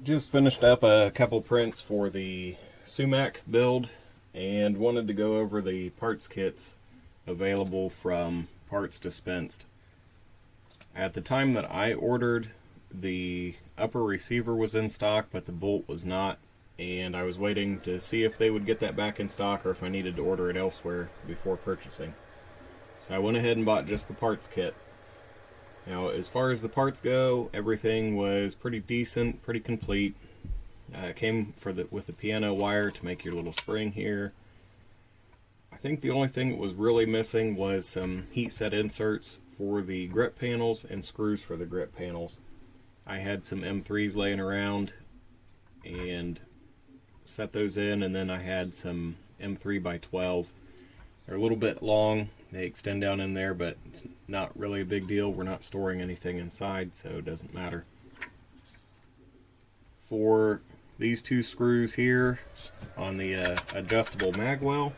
Just finished up a couple prints for the Sumac build and wanted to go over the parts kits available from Parts Dispensed. At the time that I ordered, the upper receiver was in stock, but the bolt was not, and I was waiting to see if they would get that back in stock or if I needed to order it elsewhere before purchasing. So I went ahead and bought just the parts kit. Now, as far as the parts go, everything was pretty decent, pretty complete. It came with the piano wire to make your little spring here. I think the only thing that was really missing was some heat set inserts for the grip panels and screws for the grip panels. I had some M3s laying around and set those in, and then I had some M3x12. They're a little bit long. They extend down in there, but it's not really a big deal. We're not storing anything inside, so it doesn't matter. For these two screws here on the adjustable magwell,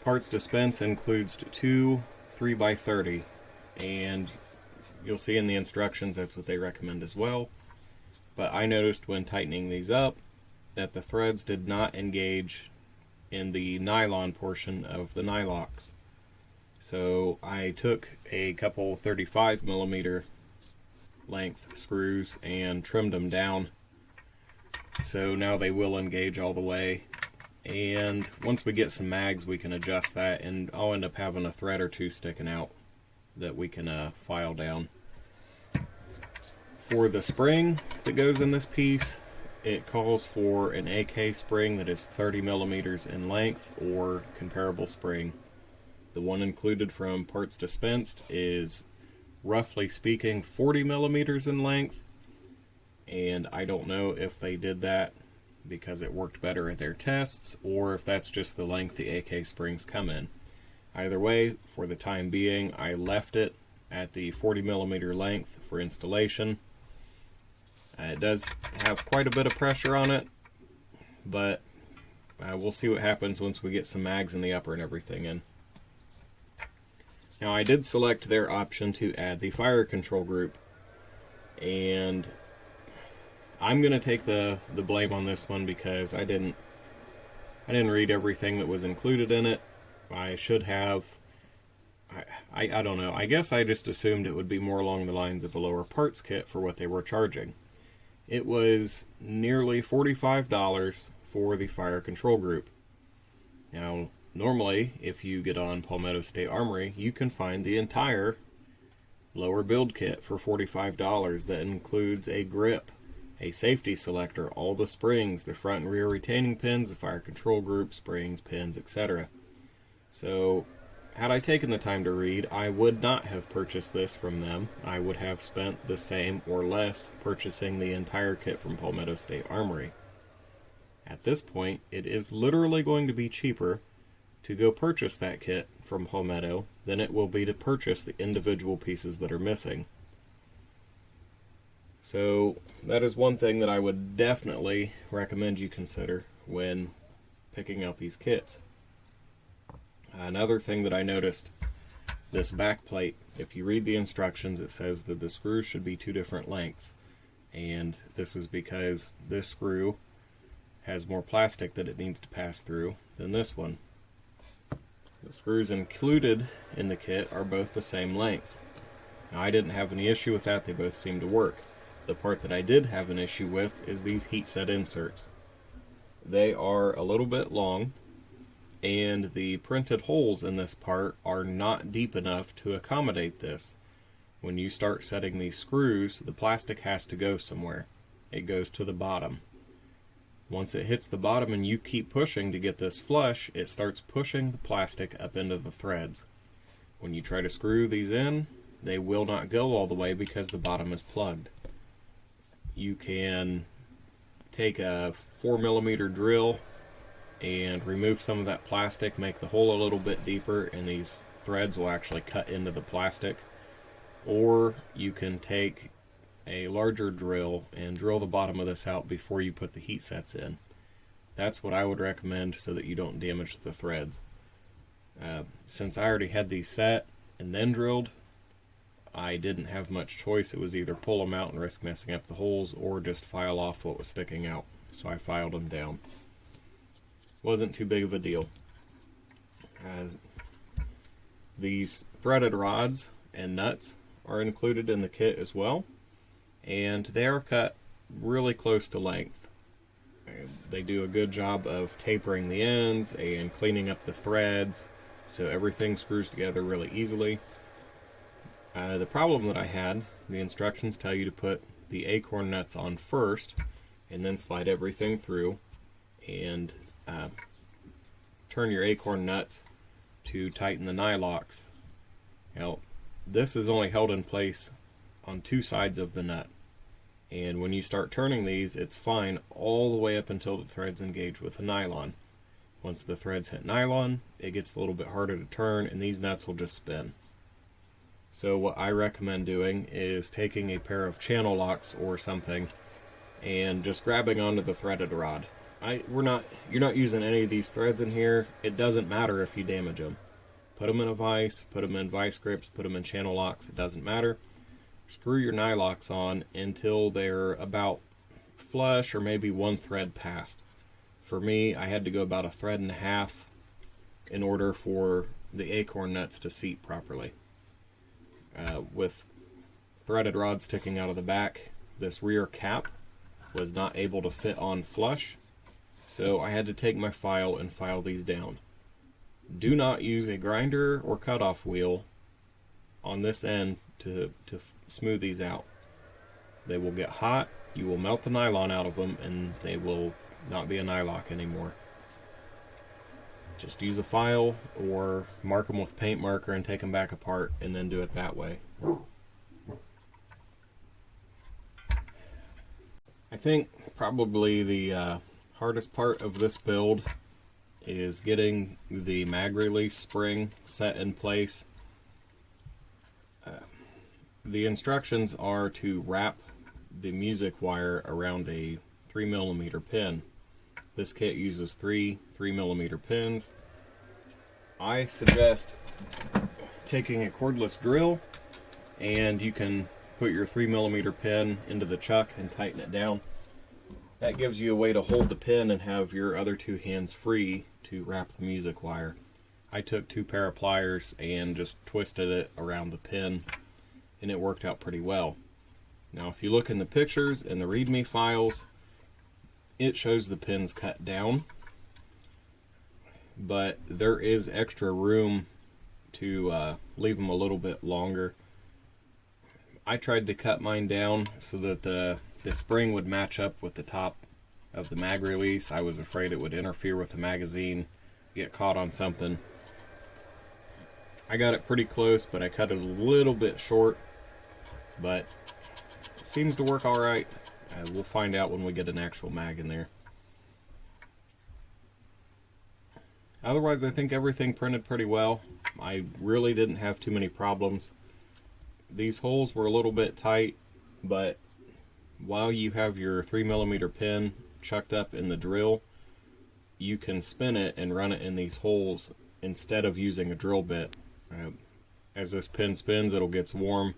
Parts Dispense includes two 3x30, and you'll see in the instructions that's what they recommend as well. But I noticed when tightening these up that the threads did not engage in the nylon portion of the nylocks. So I took a couple 35mm length screws and trimmed them down, so now they will engage all the way. And once we get some mags, we can adjust that, and I'll end up having a thread or two sticking out that we can file down. For the spring that goes in this piece, it calls for an AK spring that is 30mm in length or comparable spring. The one included from Parts Dispensed is, roughly speaking, 40mm in length, and I don't know if they did that because it worked better at their tests or if that's just the length the AK springs come in. Either way, for the time being, I left it at the 40mm length for installation. It does have quite a bit of pressure on it, but we'll see what happens once we get some mags in the upper and everything in. Now, I did select their option to add the fire control group, and I'm going to take the blame on this one because I didn't read everything that was included in it. I should have. I don't know. I guess I just assumed it would be more along the lines of a lower parts kit for what they were charging. It was nearly $45 for the fire control group. Now, normally, if you get on Palmetto State Armory, you can find the entire lower build kit for $45 that includes a grip, a safety selector, all the springs, the front and rear retaining pins, the fire control group, springs, pins, etc. So, had I taken the time to read, I would not have purchased this from them. I would have spent the same or less purchasing the entire kit from Palmetto State Armory. At this point, it is literally going to be cheaper to go purchase that kit from Palmetto than it will be to purchase the individual pieces that are missing. So that is one thing that I would definitely recommend you consider when picking out these kits. Another thing that I noticed, this back plate, if you read the instructions, it says that the screws should be two different lengths, and this is because this screw has more plastic that it needs to pass through than this one. The screws included in the kit are both the same length. Now, I didn't have any issue with that. They both seem to work. The part that I did have an issue with is these heat set inserts. They are a little bit long, and the printed holes in this part are not deep enough to accommodate this. When you start setting these screws, the plastic has to go somewhere. It goes to the bottom. Once it hits the bottom and you keep pushing to get this flush, it starts pushing the plastic up into the threads. When you try to screw these in, they will not go all the way because the bottom is plugged. You can take a 4mm drill and remove some of that plastic, make the hole a little bit deeper, and these threads will actually cut into the plastic. Or you can take a larger drill and drill the bottom of this out before you put the heat sets in. That's what I would recommend so that you don't damage the threads. Since I already had these set and then drilled, I didn't have much choice. It was either pull them out and risk messing up the holes or just file off what was sticking out. So I filed them down. Wasn't too big of a deal. These threaded rods and nuts are included in the kit as well, and they are cut really close to length. They do a good job of tapering the ends and cleaning up the threads so everything screws together really easily. The problem that I had, the instructions tell you to put the acorn nuts on first and then slide everything through and turn your acorn nuts to tighten the nylocks. Now, this is only held in place on two sides of the nut, and when you start turning these, it's fine all the way up until the threads engage with the nylon. Once the threads hit nylon, it gets a little bit harder to turn, and these nuts will just spin. So what I recommend doing is taking a pair of channel locks or something and just grabbing onto the threaded rod. You're not using any of these threads in here. It doesn't matter if you damage them. Put them in a vise, put them in vice grips, put them in channel locks. It doesn't matter. Screw your nylocks on until they're about flush or maybe one thread past. For me, I had to go about a thread and a half in order for the acorn nuts to seat properly. With threaded rods sticking out of the back, this rear cap was not able to fit on flush, so I had to take my file and file these down. Do not use a grinder or cutoff wheel on this end to smooth these out. They will get hot, you will melt the nylon out of them, and they will not be a nylock anymore. Just use a file or mark them with paint marker and take them back apart and then do it that way. I think probably the hardest part of this build is getting the mag release spring set in place. The instructions are to wrap the music wire around a 3mm pin. This kit uses three 3mm pins. I suggest taking a cordless drill, and you can put your 3mm pin into the chuck and tighten it down. That gives you a way to hold the pin and have your other two hands free to wrap the music wire. I took two pair of pliers and just twisted it around the pin, and it worked out pretty well. Now if you look in the pictures and the README files, it shows the pins cut down, but there is extra room to leave them a little bit longer. I tried to cut mine down so that the spring would match up with the top of the mag release. I was afraid it would interfere with the magazine, get caught on something. I got it pretty close, but I cut it a little bit short, but it seems to work alright. We'll find out when we get an actual mag in there. Otherwise, I think everything printed pretty well. I really didn't have too many problems. These holes were a little bit tight, but while you have your 3mm pin chucked up in the drill, you can spin it and run it in these holes instead of using a drill bit. As this pin spins, it'll get warm,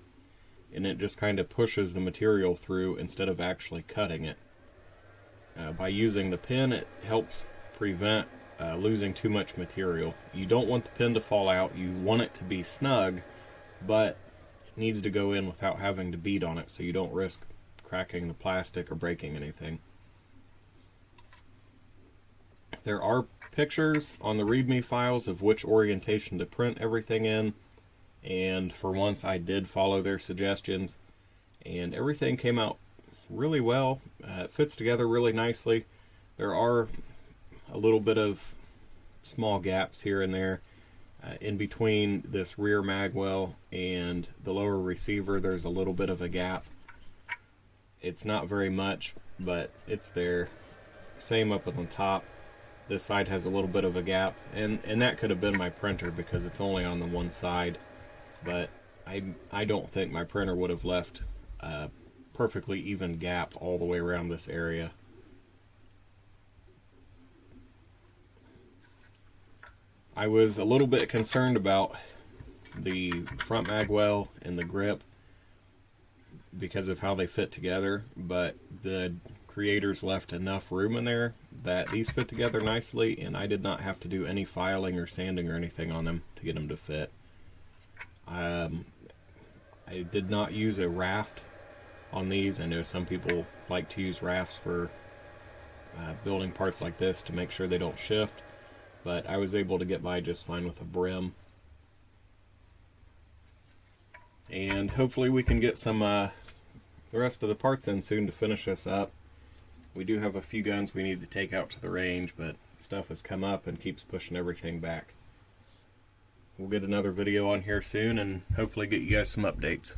and it just kind of pushes the material through instead of actually cutting it. By using the pin, it helps prevent losing too much material. You don't want the pin to fall out. You want it to be snug, but it needs to go in without having to beat on it so you don't risk cracking the plastic or breaking anything. There are pictures on the README files of which orientation to print everything in, and for once I did follow their suggestions, and everything came out really well. It fits together really nicely. There are a little bit of small gaps here and there. In between this rear magwell and the lower receiver, there's a little bit of a gap. It's not very much, but it's there. Same up on the top. This side has a little bit of a gap, and that could have been my printer because it's only on the one side, but I don't think my printer would have left a perfectly even gap all the way around this area. I was a little bit concerned about the front magwell and the grip. because of how they fit together, but the creators left enough room in there that these fit together nicely, and I did not have to do any filing or sanding or anything on them to get them to fit. I did not use a raft on these. I know some people like to use rafts for building parts like this to make sure they don't shift, but I was able to get by just fine with a brim. And hopefully we can get some the rest of the parts in soon to finish this up. We do have a few guns we need to take out to the range, but stuff has come up and keeps pushing everything back. We'll get another video on here soon and hopefully get you guys some updates.